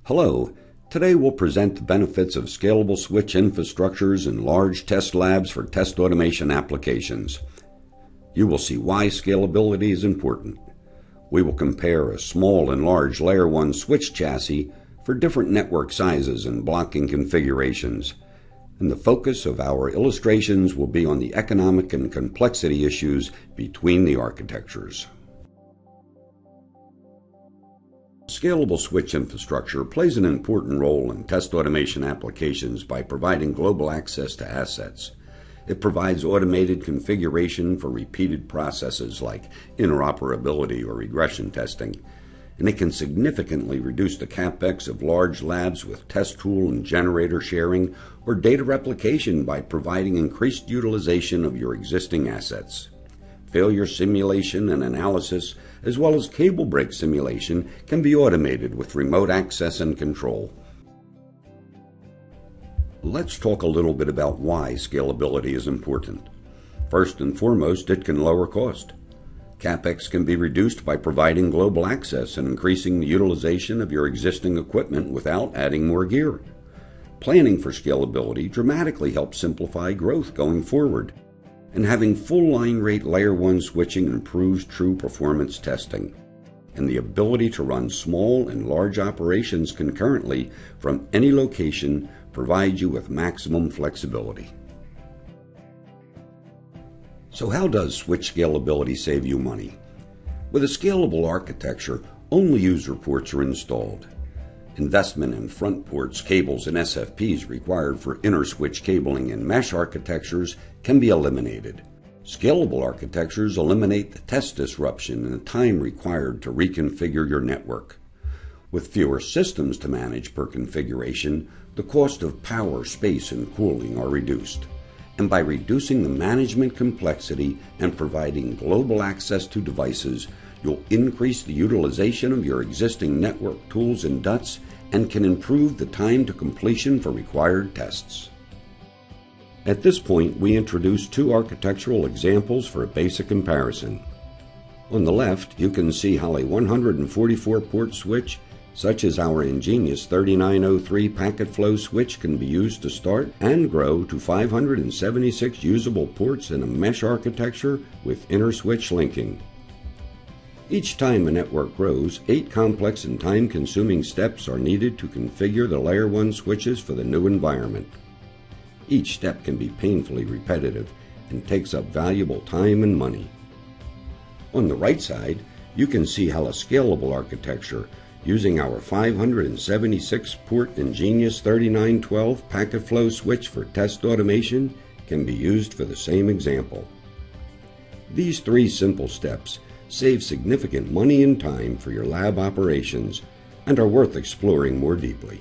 Hello. Today we'll present the benefits of scalable switch infrastructures in large test labs for test automation applications. You will see why scalability is important. We will compare a small and large Layer 1 switch chassis for different network sizes and blocking configurations. And the focus of our illustrations will be on the economic and complexity issues between the architectures. Scalable switch infrastructure plays an important role in test automation applications by providing global access to assets. It provides automated configuration for repeated processes like interoperability or regression testing, and it can significantly reduce the capex of large labs with test tool and generator sharing or data replication by providing increased utilization of your existing assets. Failure simulation and analysis, as well as cable break simulation, can be automated with remote access and control. Let's talk a little bit about why scalability is important. First and foremost, it can lower cost. CapEx can be reduced by providing global access and increasing the utilization of your existing equipment without adding more gear. Planning for scalability dramatically helps simplify growth going forward. And having full line rate Layer 1 switching improves true performance testing. And the ability to run small and large operations concurrently from any location provides you with maximum flexibility. So how does switch scalability save you money? With a scalable architecture, only user ports are installed. Investment in front ports, cables, and SFPs required for inter-switch cabling and mesh architectures can be eliminated. Scalable architectures eliminate the test disruption and the time required to reconfigure your network. With fewer systems to manage per configuration, the cost of power, space, and cooling are reduced. And by reducing the management complexity and providing global access to devices, you'll increase the utilization of your existing network tools and DUTs and can improve the time to completion for required tests. At this point, we introduce two architectural examples for a basic comparison. On the left, you can see how a 144-port switch, such as our ingenious 3903 packet flow switch, can be used to start and grow to 576 usable ports in a mesh architecture with inter-switch linking. Each time a network grows, 8 complex and time-consuming steps are needed to configure the Layer 1 switches for the new environment. Each step can be painfully repetitive and takes up valuable time and money. On the right side, you can see how a scalable architecture using our 576-port ingenious 3912 packet flow switch for test automation can be used for the same example. These 3 simple steps save significant money and time for your lab operations and are worth exploring more deeply.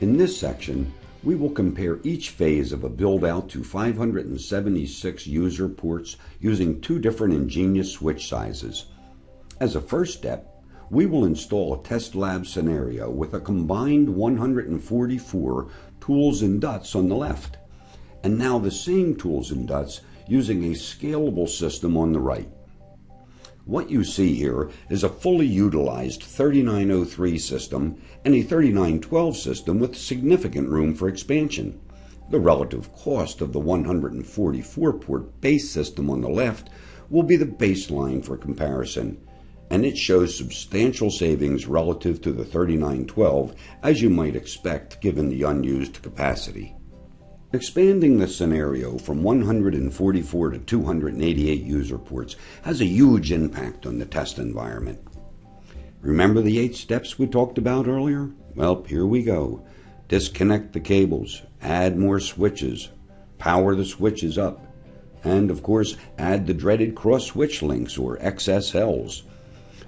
In this section, we will compare each phase of a build-out to 576 user ports using 2 different ingenious switch sizes. As a first step, we will install a test lab scenario with a combined 144 tools and DUTs on the left, and now the same tools and DUTs using a scalable system on the right. What you see here is a fully utilized 3903 system and a 3912 system with significant room for expansion. The relative cost of the 144-port base system on the left will be the baseline for comparison, and it shows substantial savings relative to the 3912, as you might expect given the unused capacity. Expanding the scenario from 144 to 288 user ports has a huge impact on the test environment. Remember the 8 steps we talked about earlier? Well, here we go. Disconnect the cables, add more switches, power the switches up, and of course add the dreaded cross-switch links or XSLs.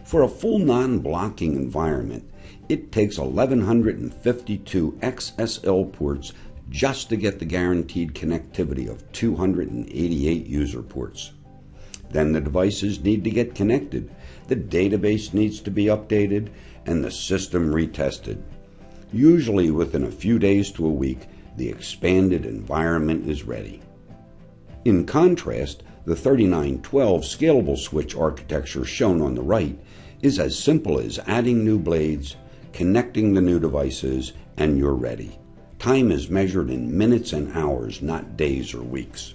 For a full non-blocking environment, it takes 1,152 XSL ports just to get the guaranteed connectivity of 288 user ports. Then the devices need to get connected, the database needs to be updated, and the system retested. Usually within a few days to a week, the expanded environment is ready. In contrast, the 3912 scalable switch architecture shown on the right is as simple as adding new blades, connecting the new devices, and you're ready. Time is measured in minutes and hours, not days or weeks.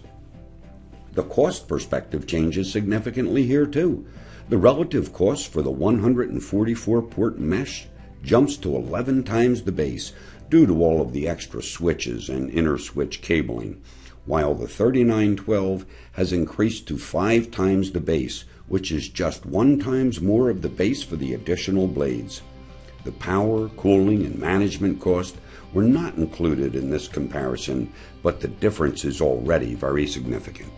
The cost perspective changes significantly here too. The relative cost for the 144-port mesh jumps to 11 times the base due to all of the extra switches and inter-switch cabling, while the 3912 has increased to 5 times the base, which is just 1 times more of the base for the additional blades. The power, cooling, and management cost were not included in this comparison, but the difference is already very significant.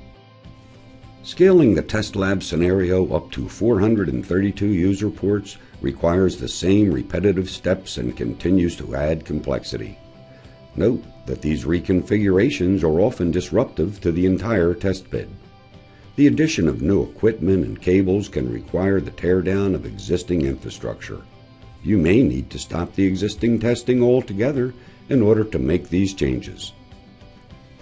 Scaling the test lab scenario up to 432 user ports requires the same repetitive steps and continues to add complexity. Note that these reconfigurations are often disruptive to the entire test bed. The addition of new equipment and cables can require the teardown of existing infrastructure. You may need to stop the existing testing altogether in order to make these changes.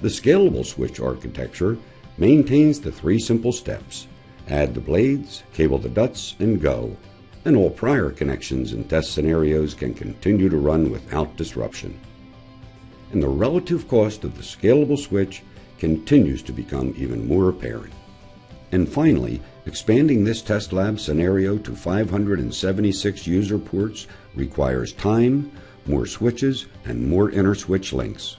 The scalable switch architecture maintains the 3 simple steps: add the blades, cable the ducts, and go, and all prior connections and test scenarios can continue to run without disruption. And the relative cost of the scalable switch continues to become even more apparent. And finally, expanding this test lab scenario to 576 user ports requires time, more switches, and more inter-switch links.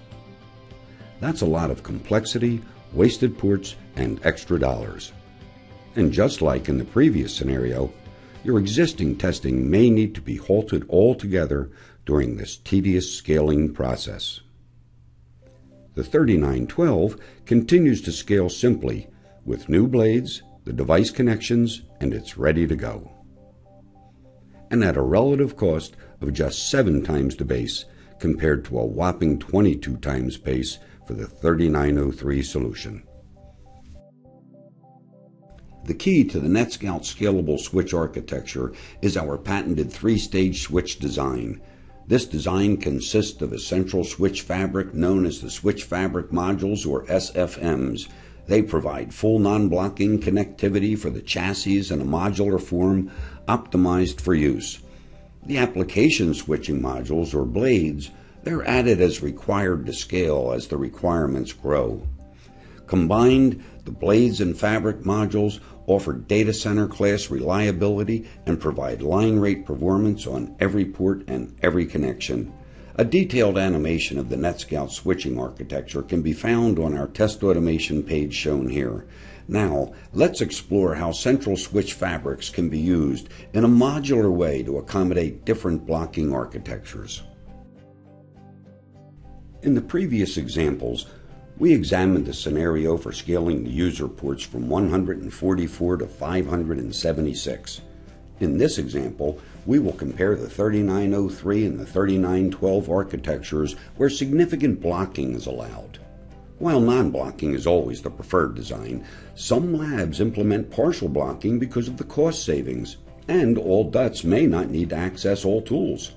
That's a lot of complexity, wasted ports, and extra dollars. And just like in the previous scenario, your existing testing may need to be halted altogether during this tedious scaling process. The 3912 continues to scale simply with new blades, the device connections, and it's ready to go. And at a relative cost of just 7 times the base compared to a whopping 22 times base for the 3903 solution. The key to the NetScout scalable switch architecture is our patented 3-stage switch design. This design consists of a central switch fabric known as the switch fabric modules, or SFMs. They provide full non-blocking connectivity for the chassis in a modular form optimized for use. The application switching modules, or blades, they're added as required to scale as the requirements grow. Combined, the blades and fabric modules offer data center class reliability and provide line rate performance on every port and every connection. A detailed animation of the NetScout switching architecture can be found on our test automation page shown here. Now, let's explore how central switch fabrics can be used in a modular way to accommodate different blocking architectures. In the previous examples, we examined the scenario for scaling the user ports from 144 to 576. In this example, we will compare the 3903 and the 3912 architectures where significant blocking is allowed. While non-blocking is always the preferred design, some labs implement partial blocking because of the cost savings, and all DUTs may not need to access all tools.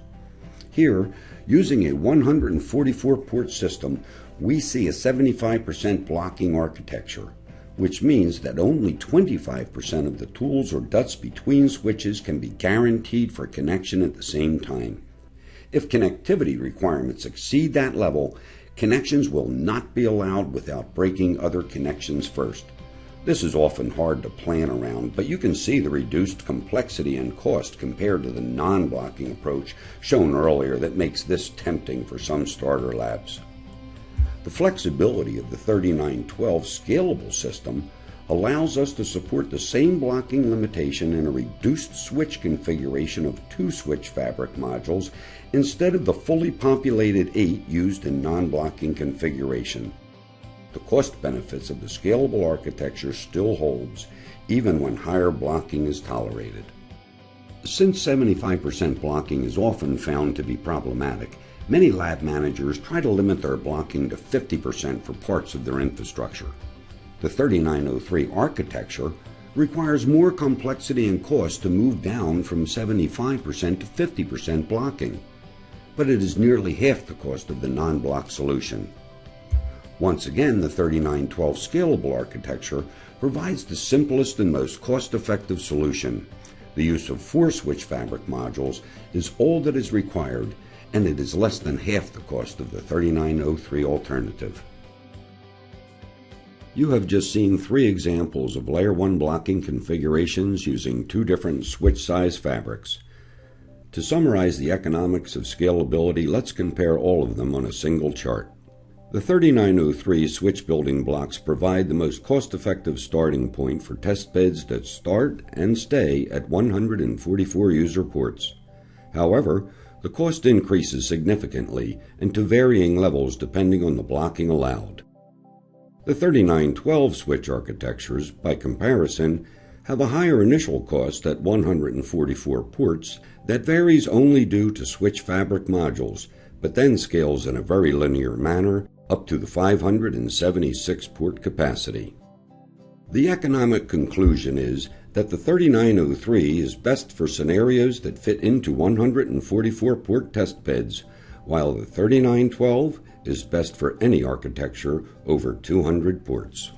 Here, using a 144-port system, we see a 75% blocking architecture, which means that only 25% of the tools or DUTs between switches can be guaranteed for connection at the same time. If connectivity requirements exceed that level, connections will not be allowed without breaking other connections first. This is often hard to plan around, but you can see the reduced complexity and cost compared to the non-blocking approach shown earlier that makes this tempting for some starter labs. The flexibility of the 3912 scalable system allows us to support the same blocking limitation in a reduced switch configuration of 2 switch fabric modules instead of the fully populated 8 used in non-blocking configuration. The cost benefits of the scalable architecture still holds, even when higher blocking is tolerated. Since 75% blocking is often found to be problematic, many lab managers try to limit their blocking to 50% for parts of their infrastructure. The 3903 architecture requires more complexity and cost to move down from 75% to 50% blocking, but it is nearly half the cost of the non-block solution. Once again, the 3912 scalable architecture provides the simplest and most cost-effective solution. The use of 4 switch fabric modules is all that is required, and it is less than half the cost of the 3903 alternative. You have just seen 3 examples of Layer 1 blocking configurations using 2 different switch size fabrics. To summarize the economics of scalability, let's compare all of them on a single chart. The 3903 switch building blocks provide the most cost-effective starting point for test beds that start and stay at 144 user ports. However, the cost increases significantly and to varying levels depending on the blocking allowed. The 3912 switch architectures, by comparison, have a higher initial cost at 144 ports that varies only due to switch fabric modules, but then scales in a very linear manner up to the 576 port capacity. The economic conclusion is that the 3903 is best for scenarios that fit into 144 port test beds, while the 3912 is best for any architecture over 200 ports.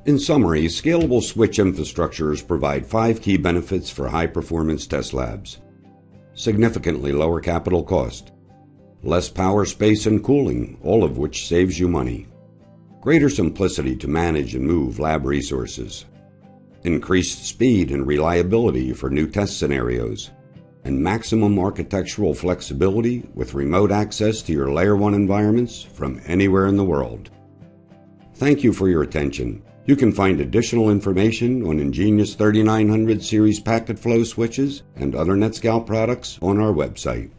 In summary, scalable switch infrastructures provide 5 key benefits for high-performance test labs. Significantly lower capital cost, less power, space, and cooling, all of which saves you money. Greater simplicity to manage and move lab resources. Increased speed and reliability for new test scenarios. And maximum architectural flexibility with remote access to your Layer 1 environments from anywhere in the world. Thank you for your attention. You can find additional information on Ingenious 3900 series packet flow switches and other NetScal products on our website.